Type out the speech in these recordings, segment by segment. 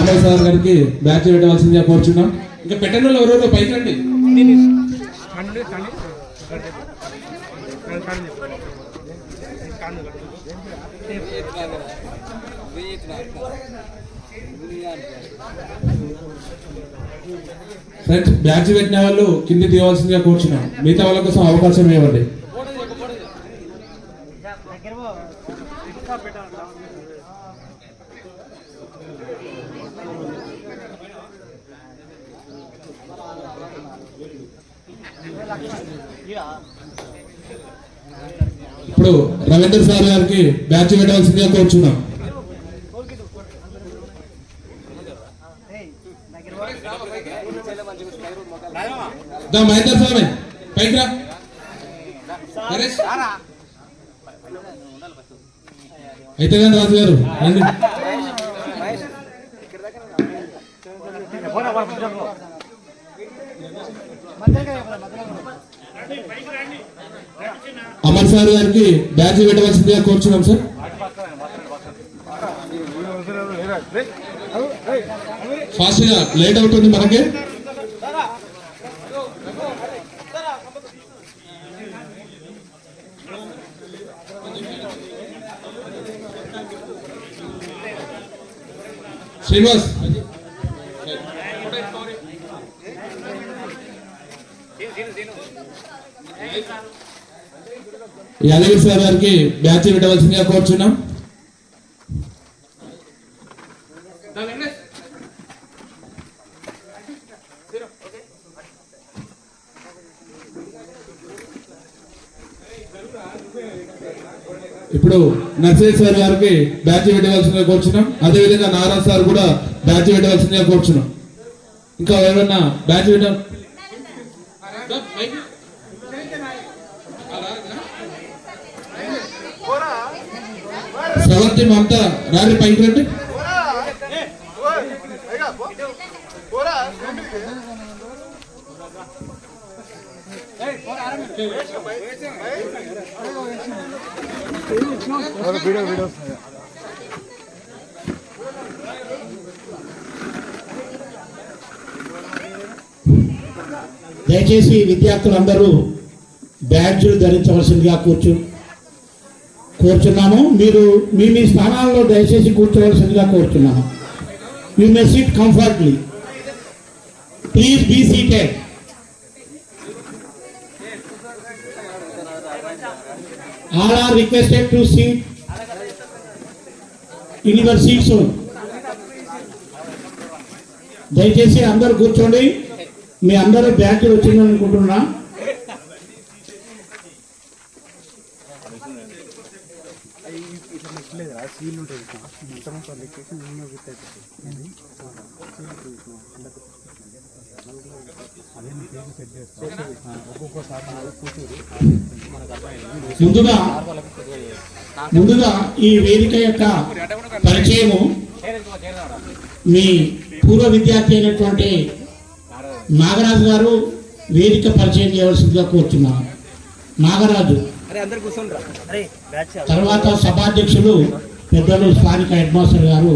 Ramayya sir గారికి batch పెట్టవలసిందిగా కోరుచున్నాం. ఇంకా పెట్టిన వాళ్ళు ఎవరెవరో పైకి రండి. ఫ్రెండ్స్ బ్యాచ్ పెట్టిన వాళ్ళు కింది తీయవలసిందిగా కూర్చున్నాం. మిగతా వాళ్ళ కోసం అవకాశం ఇవ్వండి. ఇప్పుడు రవీంద్ర సార్ గారికి బ్యాచ్ పెట్టవలసిందిగా కోరుచున్నాం. మహేందర్ స్వామి పైకి రా. అయితే కానీ రాజు గారు రండి. అమర్ సార్ గారికి బ్యాచ్ పెట్టవలసిందిగా కోరుచున్నాం సార్. ఫాస్ట్ గా లేట్ అవుతుంది మనకి. శ్రీనివాస్ యాదగిరి సార్ గారికి బ్యాచ్ పెట్టవలసిందిగా కోరుచున్నాం. ఇప్పుడు నర్సరీ సార్ గారికి బ్యాచ్ పెట్టవలసిందిగా కోరుచున్నాం. అదేవిధంగా నారాయణ సార్ కూడా బ్యాచ్ పెట్టవలసిందిగా కోరుచున్నాం. ఇంకా ఎవరైనా బ్యాచ్ పెట్ట సవర్తి మమతా రారి పైకి రండి. దయచేసి విద్యార్థులందరూ బ్యాడ్జీలు ధరించవలసిందిగా కోరుచున్నాము. మీరు మీ మీ స్థానాల్లో దయచేసి కూర్చోవలసిందిగా కోరుచున్నాము. You may sit comfortably. Please be seated. All are requested to seat in your seats. దయచేసి అందరూ కూర్చోండి. మీ అందరూ బ్యాచ్ వచ్చిందని అనుకుంటున్నా. ముందుగా ఈ వేదిక యొక్క పరిచయము మీ పూర్వ విద్యార్థి అయినటువంటి నాగరాజు గారు వేదిక పరిచయం చేయవలసిందిగా కోరుతున్నాను. నాగరాజు తర్వాత సభాధ్యక్షులు పెద్దలు స్థానిక హెడ్ మాస్టర్ గారు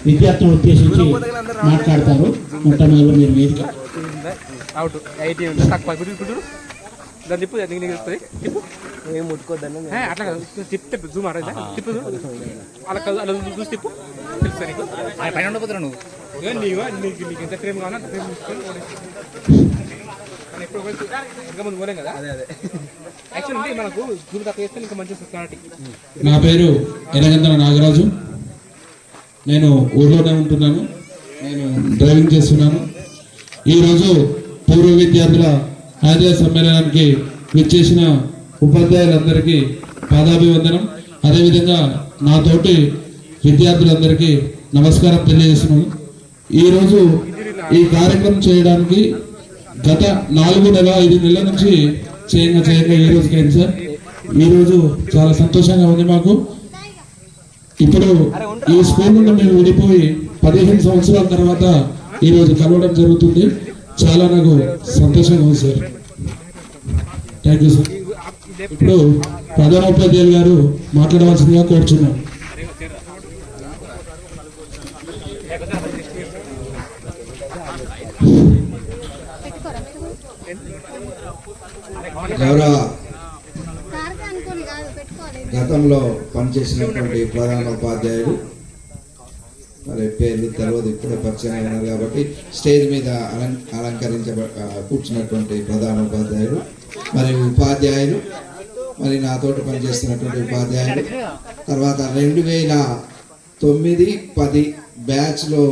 విద్యార్థులను ఉద్దేశించి మాట్లాడతారు. మొట్టమొదటి మీరు వేదిక అట్లా తిప్పు జూమ్ తిప్పు అలా చూసి తిప్పు తెలుసు నీకు పైన ఉండబోతున్నా నువ్వు నీకు ఎంత ఫ్రేమ్ కావాలా అంత ఫ్రేమ్ ఎప్పుడు ఇంకా ముందు పోలేం కదా. అదే యాక్చువల్లీ మనకు జూమ్ తక్కువ వేస్తే ఇంకా మంచి క్లారిటీ. నా పేరు ఎనగంతల నాగరాజు. నేను ఊళ్ళోనే ఉంటున్నాను. నేను డ్రైవింగ్ చేస్తున్నాను. ఈరోజు పూర్వ విద్యార్థుల ఆదాయ సమ్మేళనానికి విచ్చేసిన ఉపాధ్యాయులందరికీ పాదాభివందనం. అదేవిధంగా నాతోటి విద్యార్థులందరికీ నమస్కారం తెలియజేస్తున్నాను. ఈరోజు ఈ కార్యక్రమం చేయడానికి గత 4 నెలల 5 నెలల నుంచి చేయంగా ఈ రోజుకైంది సార్. ఈరోజు చాలా సంతోషంగా ఉంది మాకు. ఇప్పుడు ఈ స్కూల్ నుండి మేము విడిపోయి 15 సంవత్సరాల తర్వాత ఈరోజు కలవడం జరుగుతుంది. చాలా నాకు సంతోషంగా ఉంది సార్. Thank you sir. ఇప్పుడు ప్రధానోపాధ్యాయులు గారు మాట్లాడవలసిందిగా కోరుచున్నాం. గౌరవ గతంలో పనిచేసినటువంటి ప్రధాన ఉపాధ్యాయులు, మరి పేర్లు తెలియదు, ఇప్పుడే పరిచయం అయినారు కాబట్టి స్టేజ్ మీద కూర్చున్నటువంటి ప్రధాన ఉపాధ్యాయులు, మరి ఉపాధ్యాయులు, మరి నాతోటి పనిచేస్తున్నటువంటి ఉపాధ్యాయులు, తర్వాత 2009-10 బ్యాచ్లో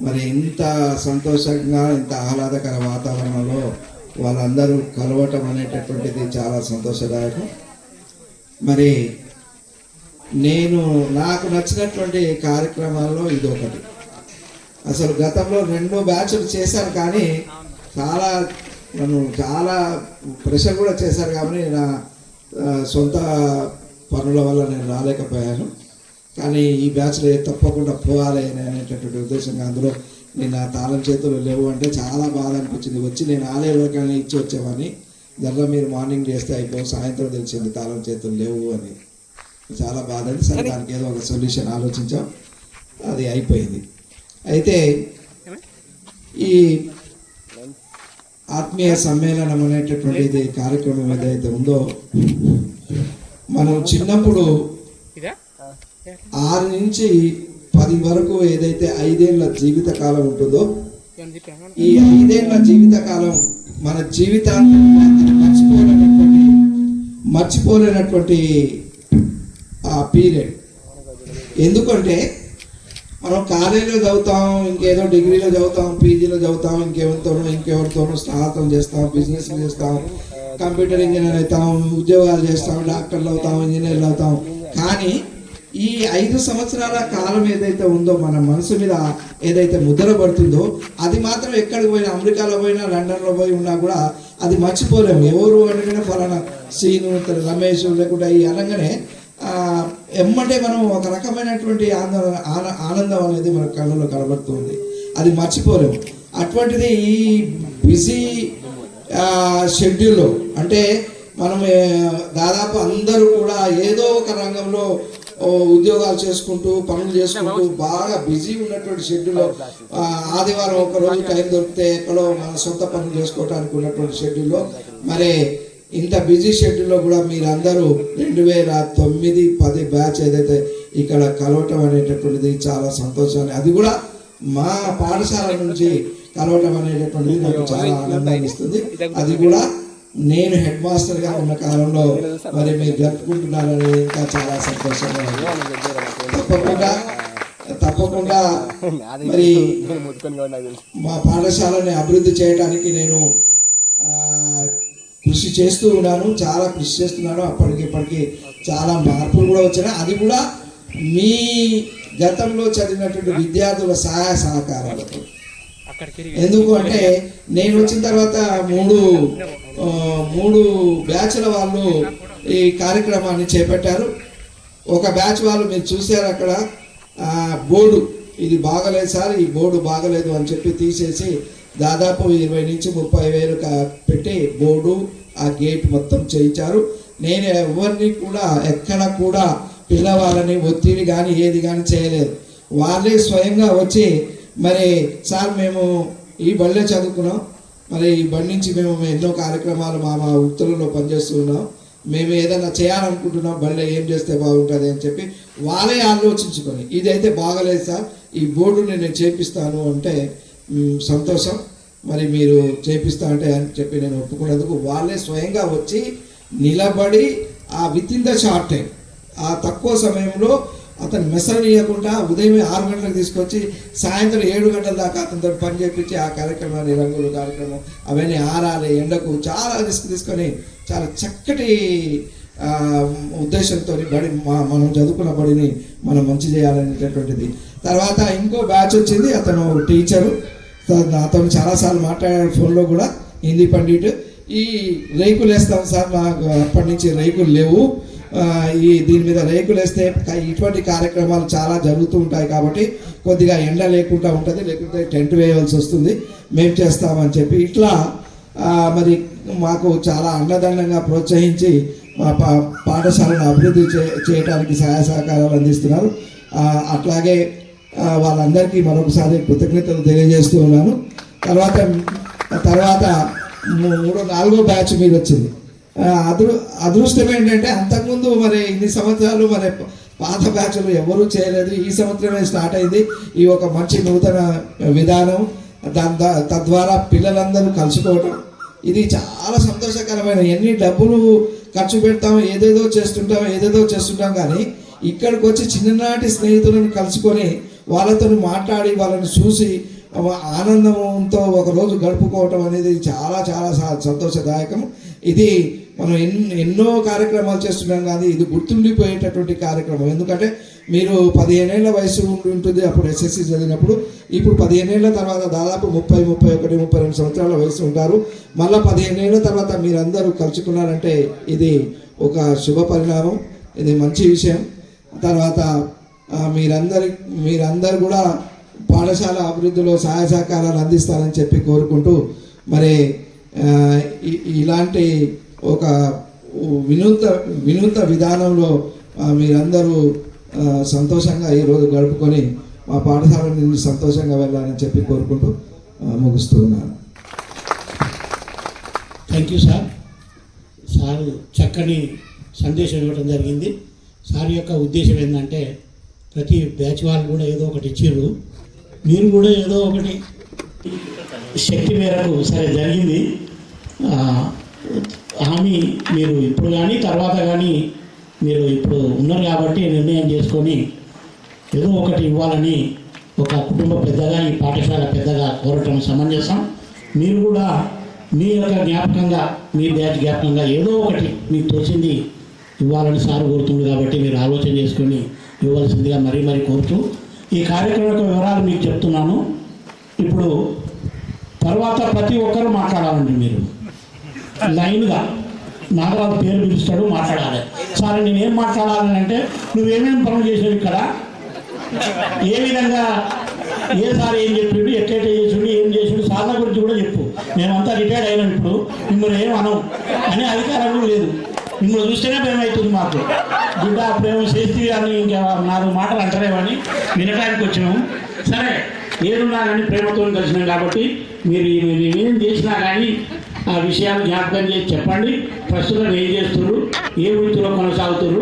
మరి ఇంత సంతోషంగా, ఇంత ఆహ్లాదకర వాతావరణంలో వాళ్ళందరూ కలవటం అనేటటువంటిది చాలా సంతోషదాయకం. మరి నాకు నచ్చినటువంటి కార్యక్రమాల్లో ఇది ఒకటి. అసలు గతంలో 2 బ్యాచ్లు చేశాను, కానీ నన్ను చాలా ప్రెషర్ కూడా చేశారు కాబట్టి నా సొంత పనుల వల్ల నేను రాలేకపోయాను. కానీ ఈ బ్యాచ్లో తప్పకుండా పోవాలి అనేటటువంటి ఉద్దేశంగా అందులో నేను నా తాళం చేతులు లేవు అంటే చాలా బాధ అనిపించింది. వచ్చి నేను ఆలయంలోకైనా ఇచ్చి వచ్చేవాడిని, జర్ర మీరు మార్నింగ్ చేస్తే అయిపో, సాయంత్రం తెలిసింది తాళం చేతులు లేవు అని. చాలా బాధ అని సరే దానికి ఏదో ఒక సొల్యూషన్ ఆలోచించాం, అది అయిపోయింది. అయితే ఈ ఆత్మీయ సమ్మేళనం అనేటటువంటిది కార్యక్రమం ఏదైతే ఉందో, మనం చిన్నప్పుడు 6 నుంచి 10 వరకు ఏదైతే 5 ఏళ్ల జీవిత కాలం ఉంటుందో, ఈ 5 ఏళ్ల జీవిత కాలం మన జీవితాన్ని మర్చిపోలేనటువంటి ఆ పీరియడ్. ఎందుకంటే మనం కాలేజీలో చదువుతాం, ఇంకేదో డిగ్రీలో చదువుతాం, పీజీలో చదువుతాం, ఇంకెవరితోనో స్నాతం చేస్తాం, బిజినెస్ చేస్తాం, కంప్యూటర్ ఇంజనీర్ అవుతాం, ఉద్యోగాలు చేస్తాం, డాక్టర్లు అవుతాం, ఇంజనీర్లు అవుతాం. కానీ ఈ 5 సంవత్సరాల కాలం ఏదైతే ఉందో మన మనసు మీద ఏదైతే ముద్ర పడుతుందో, అది మాత్రం ఎక్కడికి పోయినా, అమెరికాలో పోయినా, లండన్లో పోయి ఉన్నా కూడా అది మర్చిపోలేము. ఎవరు అనగానే ఫలానా సీను, రమేష్ లేకుంటే ఈ అనగానే ఎమ్మంటే మనం ఒక రకమైనటువంటి ఆనందం అనేది మన కళ్ళలో కనబడుతుంది, అది మర్చిపోలేము. అటువంటిది ఈ బిజీ షెడ్యూల్లో, అంటే మనం దాదాపు అందరూ కూడా ఏదో ఒక రంగంలో ఉద్యోగాలు చేసుకుంటూ, పనులు చేసుకుంటూ బాగా బిజీ ఉన్నటువంటి షెడ్యూల్లో ఆదివారం ఒక రోజు టైం దొరికితే ఎక్కడో మన సొంత పనులు చేసుకోవడానికి ఉన్నటువంటి షెడ్యూల్లో, మరి ఇంత బిజీ షెడ్యూల్లో కూడా మీరందరూ 2009-10 బ్యాచ్ ఏదైతే ఇక్కడ కలవటం అనేటటువంటిది చాలా సంతోషాన్ని, అది కూడా మా పాఠశాల నుంచి కలవటం అనేటటువంటిది నాకు చాలా ఆనందాన్ని ఇస్తుంది. అది కూడా నేను హెడ్ మాస్టర్గా ఉన్న కాలంలో మరి మీరు జరుపుకుంటున్నారని ఇంకా చాలా సంతోషంగా ఉంది. తప్పకుండా మరి మా పాఠశాలని అభివృద్ధి చేయడానికి నేను కృషి చేస్తూ ఉన్నాను, చాలా కృషి చేస్తున్నాను. ఇప్పటికి చాలా మార్పులు కూడా వచ్చినాయి. అది కూడా మీ గతంలో చదివినటువంటి విద్యార్థుల సహాయ సహకారాలతో. ఎందుకు అంటే నేను వచ్చిన తర్వాత మూడు బ్యాచ్ల వాళ్ళు ఈ కార్యక్రమాన్ని చేపట్టారు. ఒక బ్యాచ్ వాళ్ళు మీరు చూశారు అక్కడ బోర్డు, ఇది బాగలేదు సార్, ఈ బోర్డు బాగలేదు అని చెప్పి తీసేసి దాదాపు 20,000-30,000 పెట్టి బోర్డు, ఆ గేట్ మొత్తం చేయించారు. నేను ఎవరిని కూడా ఎక్కడ కూడా పిల్లవాళ్ళని ఒత్తిడి కానీ ఏది కానీ చేయలేదు. వాళ్ళే స్వయంగా వచ్చి మరి సార్ మేము ఈ బడిలో చదువుకున్నాం, మరి ఈ బడి నుంచి మేము ఎన్నో కార్యక్రమాలు మా వృత్తులలో పనిచేస్తూ ఉన్నాం, మేము ఏదైనా చేయాలనుకుంటున్నాం, బడిలో ఏం చేస్తే బాగుంటుంది అని చెప్పి వాళ్ళే ఆలోచించుకొని ఇదైతే బాగలేదు సార్, ఈ బోర్డుని నేను చేపిస్తాను అంటే సంతోషం, మరి మీరు చేపిస్తా అంటే అని చెప్పి నేను ఒప్పుకున్నందుకు వాళ్ళే స్వయంగా వచ్చి నిలబడి ఆ with in the short time, ఆ తక్కువ సమయంలో అతను మెసరనీయకుండా ఉదయం 6 గంటలకు తీసుకొచ్చి సాయంత్రం 7 గంటల దాకా అతనితో పని చేపించి ఆ కార్యక్రమాన్ని, రంగుల కార్యక్రమం అవన్నీ ఆరాలి ఎండకు చాలా రిస్క్ తీసుకొని చాలా చక్కటి ఉద్దేశంతో బడి మనం చదువుకున్న బడిని మనం మంచి చేయాలనేటటువంటిది. తర్వాత ఇంకో బ్యాచ్ వచ్చింది, అతను టీచరు, అతను చాలాసార్లు మాట్లాడాడు ఫోన్లో కూడా, హిందీ పండిట్. ఈ రేకులు వేస్తాం సార్, మాకు అప్పటి నుంచి రేకులు లేవు, దీని మీద రేకులు వేస్తే ఇటువంటి కార్యక్రమాలు చాలా జరుగుతూ ఉంటాయి కాబట్టి కొద్దిగా ఎండ లేకుండా ఉంటుంది, లేకుంటే టెంట్ వేయవలసి వస్తుంది, మేము చేస్తామని చెప్పి ఇట్లా మరి మాకు చాలా అండదండంగా ప్రోత్సహించి మా పాఠశాలను అభివృద్ధి చేయడానికి సహాయ సహకారాలు అందిస్తున్నారు. అట్లాగే వాళ్ళందరికీ మరొకసారి కృతజ్ఞతలు తెలియజేస్తూ ఉన్నాను. తర్వాత నాలుగో బ్యాచ్ మీద వచ్చింది. అదృష్టం ఏంటంటే అంతకుముందు మరి ఇన్ని సంవత్సరాలు మరి పాత బ్యాచ్లు ఎవరూ చేయలేదు. ఈ సంవత్సరమే స్టార్ట్ అయింది ఈ ఒక మంచి నూతన విధానం. తద్వారా పిల్లలందరూ కలుసుకోవడం ఇది చాలా సంతోషకరమైన. ఎన్ని డబ్బులు ఖర్చు పెడతాం, ఏదేదో చేస్తుంటాం కానీ ఇక్కడికి వచ్చి చిన్ననాటి స్నేహితులను కలుసుకొని వాళ్ళతో మాట్లాడి వాళ్ళని చూసి ఆనందంతో ఒకరోజు గడుపుకోవటం అనేది చాలా చాలా సంతోషదాయకం. ఇది మనం ఎన్నో కార్యక్రమాలు చేస్తున్నాం కానీ ఇది గుర్తుండిపోయేటటువంటి కార్యక్రమం. ఎందుకంటే మీరు 15 ఏళ్ల వయసు ఉంటుంది అప్పుడు ఎస్ఎస్సి చదివినప్పుడు. ఇప్పుడు 15 ఏళ్ల తర్వాత దాదాపు 30, 31, 32 సంవత్సరాల వయసు ఉంటారు. మళ్ళీ 15 ఏళ్ల తర్వాత మీరందరూ కలుసుకున్నారంటే ఇది ఒక శుభ పరిణామం, ఇది మంచి విషయం. తర్వాత మీరందరూ కూడా పాఠశాల అభివృద్ధిలో సహాయ సహకారాలు అందిస్తారని చెప్పి కోరుకుంటూ మరి ఇలాంటి ఒక వినూత్న విధానంలో మీరందరూ సంతోషంగా ఈరోజు గడుపుకొని మా పాఠశాల నుండి సంతోషంగా వెళ్ళాలని చెప్పి కోరుకుంటూ ముగిస్తూ ఉన్నాను. Thank you sir. సార్ చక్కని సందేశం ఇవ్వడం జరిగింది. సార్ యొక్క ఉద్దేశం ఏంటంటే ప్రతి బ్యాచ్ వాళ్ళు కూడా ఏదో ఒకటి ఇచ్చారు, మీరు కూడా ఏదో ఒకటి శక్తి మేరకు సరే జరిగింది. హామీ మీరు ఇప్పుడు కానీ తర్వాత కానీ మీరు ఇప్పుడు ఉన్నారు కాబట్టి నిర్ణయం చేసుకొని ఏదో ఒకటి ఇవ్వాలని ఒక కుటుంబ పెద్దగా ఈ పాఠశాల పెద్దగా కోరటం సమంజసం. మీరు కూడా మీ యొక్క జ్ఞాపకంగా మీ బ్యాచ్ జ్ఞాపకంగా ఏదో ఒకటి మీకు తోచింది ఇవ్వాలని సార్ కోరుతుంది కాబట్టి మీరు ఆలోచన చేసుకొని ఇవ్వాల్సిందిగా మరీ కోరుతూ ఈ కార్యక్రమం యొక్క వివరాలు మీకు చెప్తున్నాను. ఇప్పుడు తర్వాత ప్రతి ఒక్కరూ మాట్లాడాలండి. మీరు లైన్గా నాగరాజు పేరు పిలుస్తాడు, మాట్లాడాలి. సరే నేనేం మాట్లాడాలని అంటే నువ్వేమేమి పనులు చేసావు ఇక్కడ, ఏ విధంగా ఏ సార్ ఏం చెప్పిండు, ఎట్లయితే చేసిండు, ఏం చేసిండు, సార్ల గురించి కూడా చెప్పు. మేమంతా రిటైర్డ్ అయినాం, ఇప్పుడు మిమ్మల్ని ఏం అనం అనే అధికారం లేదు. మిమ్మల్ని చూస్తేనే భయం అవుతుంది మాకు. బిడ్డ అప్పుడేమో చేస్తే అని ఇంకా 4 మాటలు అంటారేమని వినడానికి వచ్చినాము. సరే ఏదున్నా కానీ ప్రేమతో కలిసినాం కాబట్టి మీరు ఏం చేసినా కానీ ఆ విషయాలు జ్ఞాపకం చేసి చెప్పండి. ప్రస్తుతం ఏం చేస్తున్నారు, ఏ వృత్తిలో కొనసాగుతున్నారు,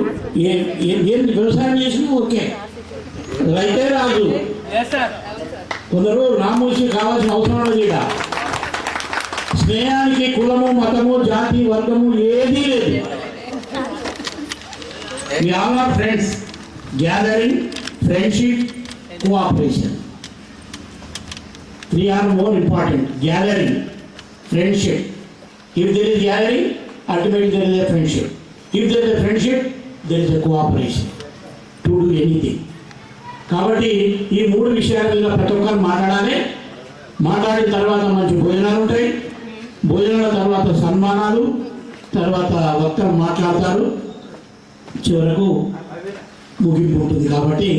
ఏం వ్యవసాయం చేసినా ఓకే, రైతే రాజు. కొందరు నామూసి కావాల్సిన అవసరం లేదు. ఇక్కడ స్నేహానికి కులము, మతము, జాతి, వర్గము ఏదీ లేదు. We all are friends. Gathering, friendship, cooperation. 3 are more important. Gathering, friendship. If there is gathering, ultimately there is a friendship. If there is a friendship, there is a cooperation to do anything. కాబట్టి ఈ 3 విషయాల మీద ప్రతి ఒక్కరు మాట్లాడాలి. మాట్లాడిన తర్వాత మంచి భోజనాలు ఉంటాయి. భోజనాల తర్వాత సన్మానాలు, తర్వాత వక్తలు మాట్లాడతారు, చివరకు ముగింపు ఉంటుంది. కాబట్టి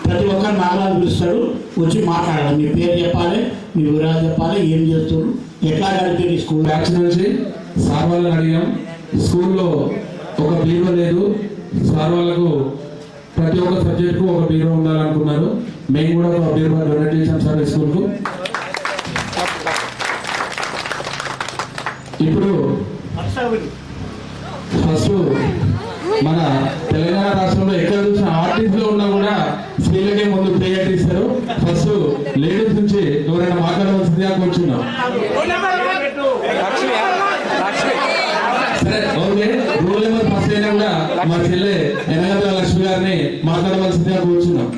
ప్రతి ఒక్కరు నాగరాజు పిలుస్తాడు, వచ్చి మాట్లాడాలి. మీ పేరు చెప్పాలి, మీ వివరాలు చెప్పాలి, ఏం చేస్తారు, ఎట్లా గడిపేది స్కూల్. బ్యాచ్ నుంచి సార్ వాళ్ళని అడిగాం. స్కూల్లో ఒక బీరో లేదు. సార్ వాళ్ళకు ప్రతి ఒక్క సబ్జెక్టుకు ఒక బీరో ఉండాలనుకున్నారు. మేము కూడా ఒక బీరో డొనేట్ చేసాం సార్ స్కూల్కు. ఇప్పుడు ఫస్ట్ మన తెలంగాణ రాష్ట్రంలో ఎక్కడ చూసిన ఆర్టిస్ట్లో ఉన్నా కూడా స్త్రీలకే ముందు ప్రియారిటీ ఇస్తారు. ఫస్ట్ లేడీస్ నుంచి ఎవరైనా మాట్లాడవలసిందిగా కూర్చున్నాం. సరే ఓకే, రూల్ నెంబర్ ఫస్ట్ అయినా కూడా మా చెల్లె ఎనగల లక్ష్మి గారిని మాట్లాడవలసిందిగా కూర్చున్నాం.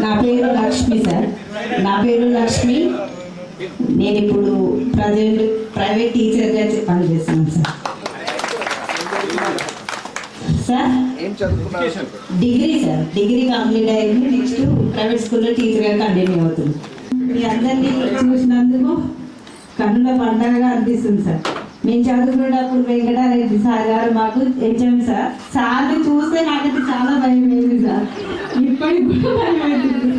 నా పేరు లక్ష్మి సార్. నా పేరు లక్ష్మి. నేను ఇప్పుడు ప్రైవేట్ టీచర్గా పనిచేస్తున్నాను sir. Sir degree sir, degree complete అయింది. నెక్స్ట్ ప్రైవేట్ స్కూల్లో టీచర్గా కంటిన్యూ అవుతుంది. మీ అందరినీ చూసినందుకు కన్నుల పండగగా అనిపిస్తుంది సార్. మేము చదువుకునేటప్పుడు వెంకటారెడ్డి సార్ గారు మాకు హెచ్ఎం సార్. సార్ని చూస్తే నాకైతే చాలా భయం అయింది సార్, ఇప్పటికి కూడా భయం అవుతుంది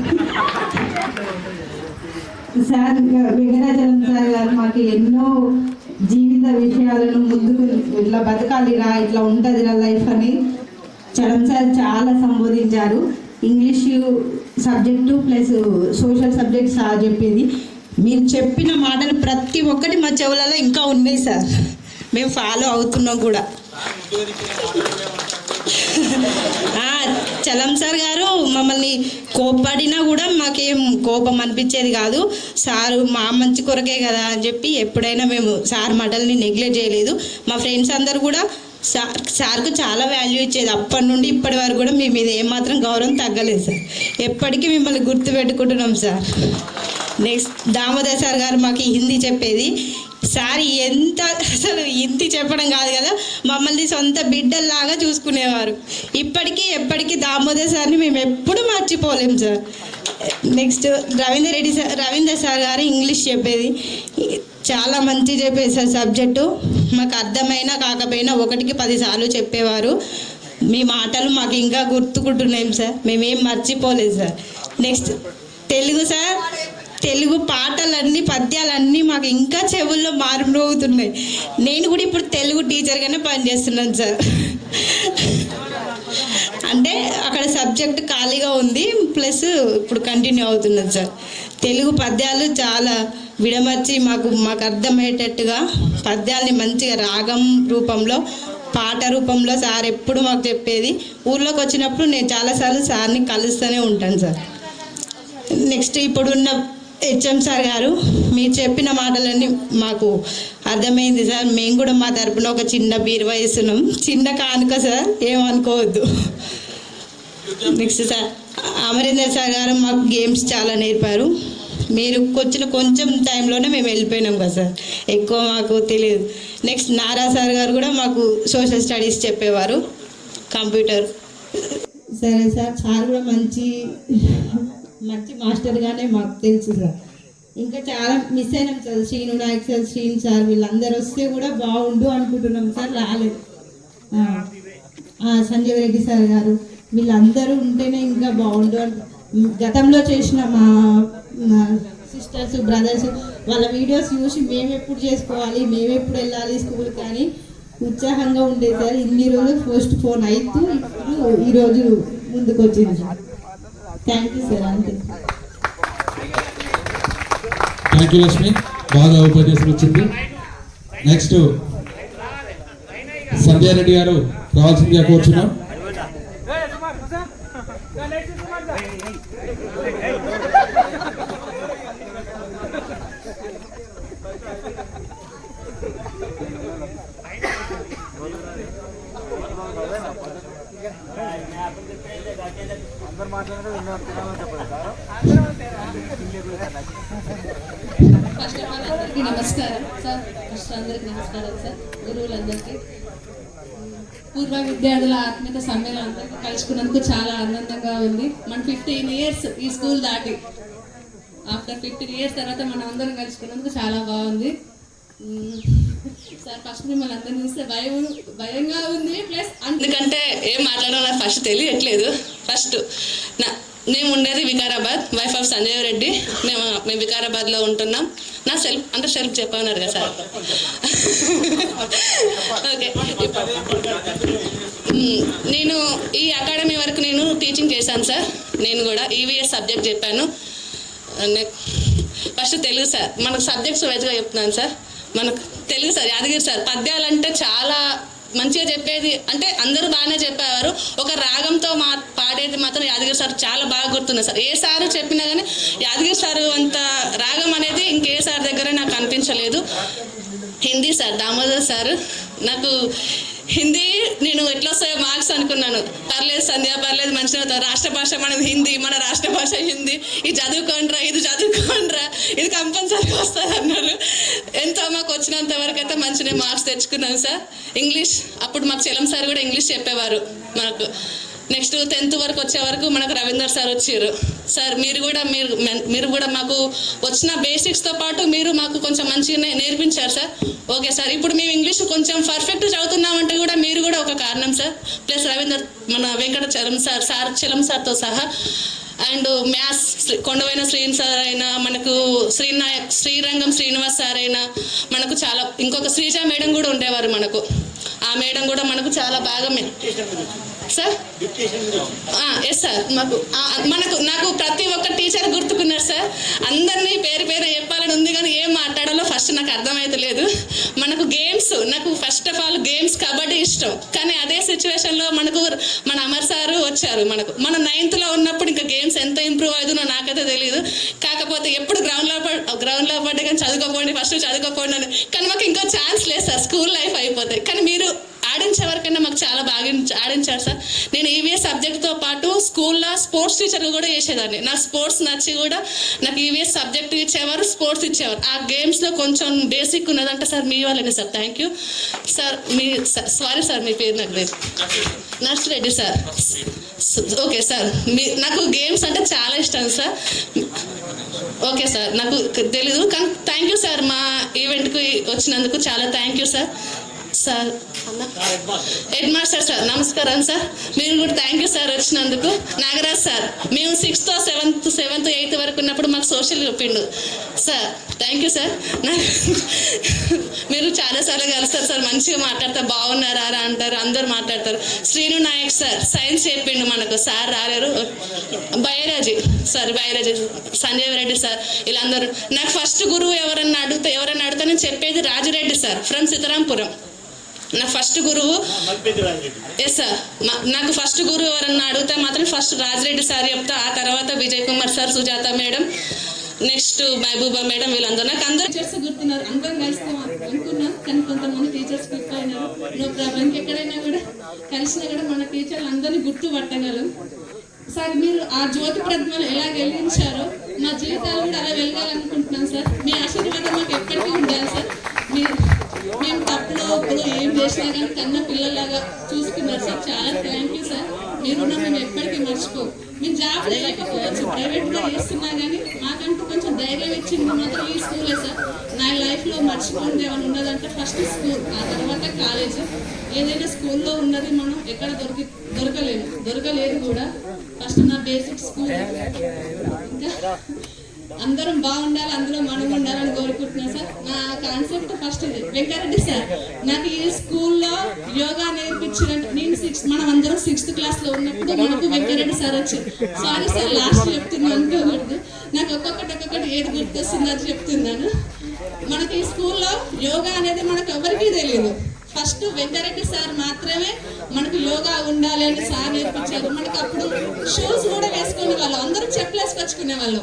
సార్. వెంకటాచలం సార్ గారు మాకు ఎన్నో జీవిత విషయాలను ముందుకు ఇట్లా బతకాలిరా, ఇట్లా ఉంటుందిరా లైఫ్ అని చరణ్ సార్ చాలా సంబోధించారు. English subject plus social subject sir చెప్పింది. మీరు చెప్పిన మాటలు ప్రతి ఒక్కటి మా చెవులలో ఇంకా ఉన్నాయి సార్, మేము ఫాలో అవుతున్నాం కూడా. చలం సార్ గారు మమ్మల్ని కోప్పడినా కూడా మాకేం కోపం అనిపించేది కాదు. సారు మా మంచి కొరకే కదా అని చెప్పి ఎప్పుడైనా మేము సార్ మాటల్ని నెగ్లెక్ట్ చేయలేదు. మా ఫ్రెండ్స్ అందరు కూడా సార్కు చాలా వాల్యూ ఇచ్చేది. అప్పటి నుండి ఇప్పటి వరకు కూడా మీ మీద ఏమాత్రం గౌరవం తగ్గలేదు సార్. ఎప్పటికీ మిమ్మల్ని గుర్తుపెట్టుకుంటున్నాం సార్. నెక్స్ట్ దామోదర్ సార్ గారు మాకు హిందీ చెప్పేది. సార్ ఎంత అసలు హిందీ చెప్పడం కాదు కదా, మమ్మల్ని సొంత బిడ్డల్లాగా చూసుకునేవారు. ఇప్పటికీ ఎప్పటికీ దామోదర్ సార్ని మేము ఎప్పుడు మర్చిపోలేం సార్. నెక్స్ట్ రవీందర్ సార్ గారు ఇంగ్లీష్ చెప్పేది చాలా మంచి చెప్పేది సార్. సబ్జెక్టు మాకు అర్థమైనా కాకపోయినా 1కి 10 సార్లు చెప్పేవారు. మీ మాటలు మాకు ఇంకా గుర్తుకుంటున్నాం సార్, మేమేం మర్చిపోలేదు sir. Next Telugu sir, Telugu పాటలన్నీ పద్యాలన్నీ మాకు ఇంకా చెవుల్లో మారుమోగుతున్నాయి. నేను కూడా ఇప్పుడు తెలుగు టీచర్గానే పనిచేస్తున్నాను సార్. అంటే అక్కడ సబ్జెక్ట్ ఖాళీగా ఉంది, ప్లస్ ఇప్పుడు కంటిన్యూ అవుతున్నది సార్. తెలుగు పద్యాలు చాలా విడమర్చి మాకు అర్థమయ్యేటట్టుగా పద్యాల్ని మంచిగా రాగం రూపంలో పాట రూపంలో సార్ ఎప్పుడు మాకు చెప్పేది. ఊర్లోకి వచ్చినప్పుడు నేను చాలాసార్లు సార్ని కలుస్తూనే ఉంటాను సార్. నెక్స్ట్ ఇప్పుడున్న హెచ్ఎం సార్ గారు మీరు చెప్పిన మాటలన్నీ మాకు అర్థమైంది సార్. మేము కూడా మా తరపున ఒక చిన్న బీరువా ఇస్తున్నాం, చిన్న కానుక సార్, ఏమనుకోవద్దు. నెక్స్ట్ సార్ అమరేందర్ సార్ గారు మాకు గేమ్స్ చాలా నేర్పారు. మీరు వచ్చిన కొంచెం టైంలోనే మేము వెళ్ళిపోయినాం కదా సార్, ఎక్కువ మాకు తెలియదు. నెక్స్ట్ నారా సార్ గారు కూడా మాకు సోషల్ స్టడీస్ చెప్పేవారు, కంప్యూటర్. సరే సార్, సార్ కూడా మంచి మాస్టర్గానే మాకు తెలుసు సార్. ఇంకా చాలా మిస్ అయినాం sir. Srinu Nayak sir, Srinu sir వీళ్ళందరూ వస్తే కూడా బాగుండు అనుకుంటున్నాం సార్, రాలేదు. సంజీవ్ రెడ్డి సార్ గారు వీళ్ళందరూ ఉంటేనే ఇంకా బాగుండు. గతంలో చేసిన మా సిస్టర్స్ బ్రదర్స్ వాళ్ళ వీడియోస్ చూసి మేమెప్పుడు చేసుకోవాలి, మేమెప్పుడు వెళ్ళాలి స్కూల్ కానీ ఉత్సాహంగా ఉండేది సార్. ఇన్ని రోజులు పోస్ట్ పోన్ అవుతూ ఇప్పుడు ఈరోజు ముందుకు వచ్చింది సార్. Thank you sir. అంతే. థ్యాంక్ యూ లక్ష్మి, బాగా ఉపన్యాసం వచ్చింది. నెక్స్ట్ సంధ్యారెడ్డి గారు రావాల్సిందిగా కోరుచున్నాం. అందరికీ నమస్కారం సార్. ఫస్ట్ అందరికీ నమస్కారం సార్, గురువులందరికీ. పూర్వ విద్యార్థుల ఆత్మీయత సమ్మేళనం అందరికీ కలుసుకున్నందుకు చాలా ఆనందంగా ఉంది. మన 15 years ఈ స్కూల్ దాటి ఆఫ్టర్ 15 years తర్వాత మనం అందరం కలుసుకున్నందుకు చాలా బాగుంది సార్. ఫస్ట్ మిమ్మల్ని అందరినీ చూస్తే భయంగా ఉంది, ప్లస్ ఎందుకంటే ఏం మాట్లాడాలో నాకు ఫస్ట్ తెలియట్లేదు. ఫస్ట్ మేము ఉండేది వికారాబాద్, వైఫ్ ఆఫ్ సంజయ్ రెడ్డి. మేము వికారాబాద్లో ఉంటున్నాం. నా సెల్ఫ్ చెప్పన్నారు కదా సార్. ఓకే, నేను ఈ అకాడమీ వరకు నేను టీచింగ్ చేశాను సార్. నేను కూడా ఈవీఎస్ సబ్జెక్ట్ చెప్పాను. ఫస్ట్ తెలుగు సార్, మనకు సబ్జెక్ట్స్ వైజ్గా చెప్తున్నాను సార్. మనకు తెలుగు సార్, యాదగిరి సార్ పద్యాలంటే చాలా మంచిగా చెప్పేది. అంటే అందరూ బాగానే చెప్పేవారు, ఒక రాగంతో పాడేది మాత్రం యాదగిరి సార్ చాలా బాగా గుర్తుంది సార్. ఏ సారు చెప్పినా కానీ యాదగిరి సారు అంత రాగం అనేది ఇంకే సార్ దగ్గర నాకు అనిపించలేదు. హిందీ సార్ దామోదర్ సార్, నాకు హిందీ నేను ఎట్లా వస్తాయో మార్క్స్ అనుకున్నాను. పర్లేదు సంధ్య, పర్లేదు మంచిగా, రాష్ట్ర భాష మనది హిందీ, మన రాష్ట్ర భాష హిందీ, ఇది చదువుకోండిరా, ఇది చదువుకోండిరా, ఇది కంపల్సరీగా వస్తుంది అన్నారు. ఎంతో మాకు వచ్చినంత వరకు అయితే మంచిగా మార్క్స్ తెచ్చుకున్నాను సార్. ఇంగ్లీష్ అప్పుడు మాకు చలం సార్ కూడా ఇంగ్లీష్ చెప్పేవారు మనకు. నెక్స్ట్ 10th వరకు వచ్చే వరకు మనకు రవీందర్ సార్ వచ్చారు. సార్ మీరు కూడా మాకు వచ్చిన బేసిక్స్తో పాటు మీరు మాకు కొంచెం మంచిగా నేర్పించారు సార్. ఓకే సార్, ఇప్పుడు మేము ఇంగ్లీష్ కొంచెం పర్ఫెక్ట్ చదువుతున్నామంటే కూడా మీరు కూడా ఒక కారణం సార్. ప్లస్ మన వెంకట చలం సార్ చలం సార్తో సహా అండ్ మ్యాథ్స్ కొండవైన శ్రీన్ సార్ అయినా, మనకు శ్రీరంగం శ్రీనివాస్ సార్ అయినా, మనకు చాలా ఇంకొక శ్రీజ మేడం కూడా ఉండేవారు మనకు. ఆ మేడం కూడా మనకు చాలా బాగా సార్ ఎస్ సార్ నాకు ప్రతి ఒక్క టీచర్ గుర్తుకున్నారు సార్. అందరినీ పేరు చెప్పాలని ఉంది కానీ ఏం మాట్లాడాలో ఫస్ట్ నాకు అర్థమైతలేదు. మనకు గేమ్స్, నాకు first of all games kabaddi ఇష్టం. కానీ అదే సిచ్యువేషన్లో మన అమర్ సారు వచ్చారు. మన 9th ఉన్నప్పుడు ఇంకా గేమ్స్ ఎంత ఇంప్రూవ్ అవుతుందో నాకైతే తెలియదు. కాకపోతే ఎప్పుడు గ్రౌండ్లో పడ్డే కానీ చదువుకోపోండి, ఫస్ట్ చదువుకోపోండి అని. కానీ మాకు ఇంకో ఛాన్స్ లేదు సార్, స్కూల్ లైఫ్ అయిపోతాయి. కానీ మీరు ఆడించే వరకైనా మాకు చాలా బాగా ఆడించారు సార్. నేను ఈవీఎస్ సబ్జెక్ట్తో పాటు స్కూల్లో స్పోర్ట్స్ టీచర్లు కూడా చేసేదాన్ని. నాకు స్పోర్ట్స్ నచ్చి కూడా నాకు ఈవీఎస్ సబ్జెక్ట్ ఇచ్చేవారు, స్పోర్ట్స్ ఇచ్చేవారు. ఆ గేమ్స్లో కొంచెం బేసిక్ ఉన్నదంటే సార్ మీ వాళ్ళనే sir. Thank you sir. Sorry sir మీ పేరు నాకు లేదు, నర్సిరెడ్డి సార్. ఓకే సార్, నాకు గేమ్స్ అంటే చాలా ఇష్టం సార్. ఓకే సార్, నాకు తెలీదు కానీ థ్యాంక్ యూ సార్. మా ఈవెంట్కి వచ్చినందుకు చాలా thank you sir. Sir head master sir నమస్కారం సార్. మీరు కూడా థ్యాంక్ యూ సార్ వచ్చినందుకు. నాగరాజ్ సార్, మేము 6th, 7th, 8th వరకు ఉన్నప్పుడు మాకు సోషల్ చెప్పిండు సార్. Thank you sir. మీరు చాలాసార్లు కలుస్తారు సార్, మంచిగా మాట్లాడతారు, బాగున్నారా అంటారు, అందరు మాట్లాడతారు. శ్రీను నాయక్ సార్ సైన్స్ చెప్పిండు మనకు, సార్ రాలేరు. Biology sir, biology Sanjay Reddy sir, వీళ్ళందరూ. నాకు ఫస్ట్ గురువు ఎవరన్నా అడిగితే నేను చెప్పేది రాజిరెడ్డి సార్ ఫ్రమ్ సీతారాంపురం. నా ఫస్ట్ గురువు ఎస్ సార్. నాకు ఫస్ట్ గురువు ఎవరన్నా అడిగితే మాత్రం ఫస్ట్ రాజిరెడ్డి సార్ చెప్తా. ఆ తర్వాత Vijay Kumar sir, Sujatha madam, next Mahbooba madam, వీళ్ళందరూ నాకు అందరూ టీచర్స్ గుర్తున్నారు. అందరం కలిస్తాం అనుకున్నాం కానీ కొంతమంది టీచర్స్ గుర్తున్నారు. నో ప్రాబ్లం, ఎక్కడైనా కూడా కలిసినా కూడా మన టీచర్లు అందరినీ గుర్తుపట్టగలం సార్. మీరు ఆ జ్యోతి ప్రతిమలు ఎలా వెలిగించారో మా జీవితాలు కూడా అలా వెలగాలనుకుంటున్నాం సార్. మీ ఆశీర్వాదం మాకు ఎప్పటికీ ఉండాలి సార్. మేము తప్పులో ఇప్పుడు ఏం చేసినా కానీ కన్నా పిల్లలాగా చూసుకున్నారు సార్. చాలా థ్యాంక్ యూ సార్. మీరు మేము ఎప్పటికీ మర్చిపో. మేము జాబ్ లేకపోవచ్చు, ప్రైవేట్గా చేస్తున్నా కానీ మాకంటూ కొంచెం ధైర్యం ఇచ్చింది మాత్రం ఈ స్కూలే సార్. నా లైఫ్లో మర్చిపోయింది ఏమైనా ఉన్నదంటే ఫస్ట్ స్కూల్, ఆ తర్వాత కాలేజ్. ఏదైనా స్కూల్లో ఉన్నది మనం ఎక్కడ దొరకలేదు కూడా. ఫస్ట్ నా బేసిక్ స్కూల్. ఇంకా అందరం బాగుండాలి, అందులో మనం ఉండాలని కోరుకుంటున్నాను సార్. నా కాన్సెప్ట్ ఫస్ట్ ఇది. వెంకరెడ్డి సార్ నాకు ఈ స్కూల్లో యోగా నేర్పించినట్టు మనం అందరం 6th క్లాస్లో ఉన్నప్పుడు మనకు వెంకరెడ్డి సార్ వచ్చారు. సారీ సార్ లాస్ట్ చెప్తున్నాను అనుకోకూడదు. నాకు ఒక్కొక్కటి ఏది గుర్తొస్తుంది అది చెప్తున్నాను. మనకి ఈ స్కూల్లో యోగా అనేది మనకు ఎవరికీ తెలియదు. ఫస్ట్ వెంకరెడ్డి సార్ మాత్రమే మనకు యోగా ఉండాలి అని సార్ నేర్పించారు. మనకు అప్పుడు షూస్ కూడా వేసుకునే వాళ్ళు, అందరూ చెప్పులు వేసుకొచ్చుకునే వాళ్ళు.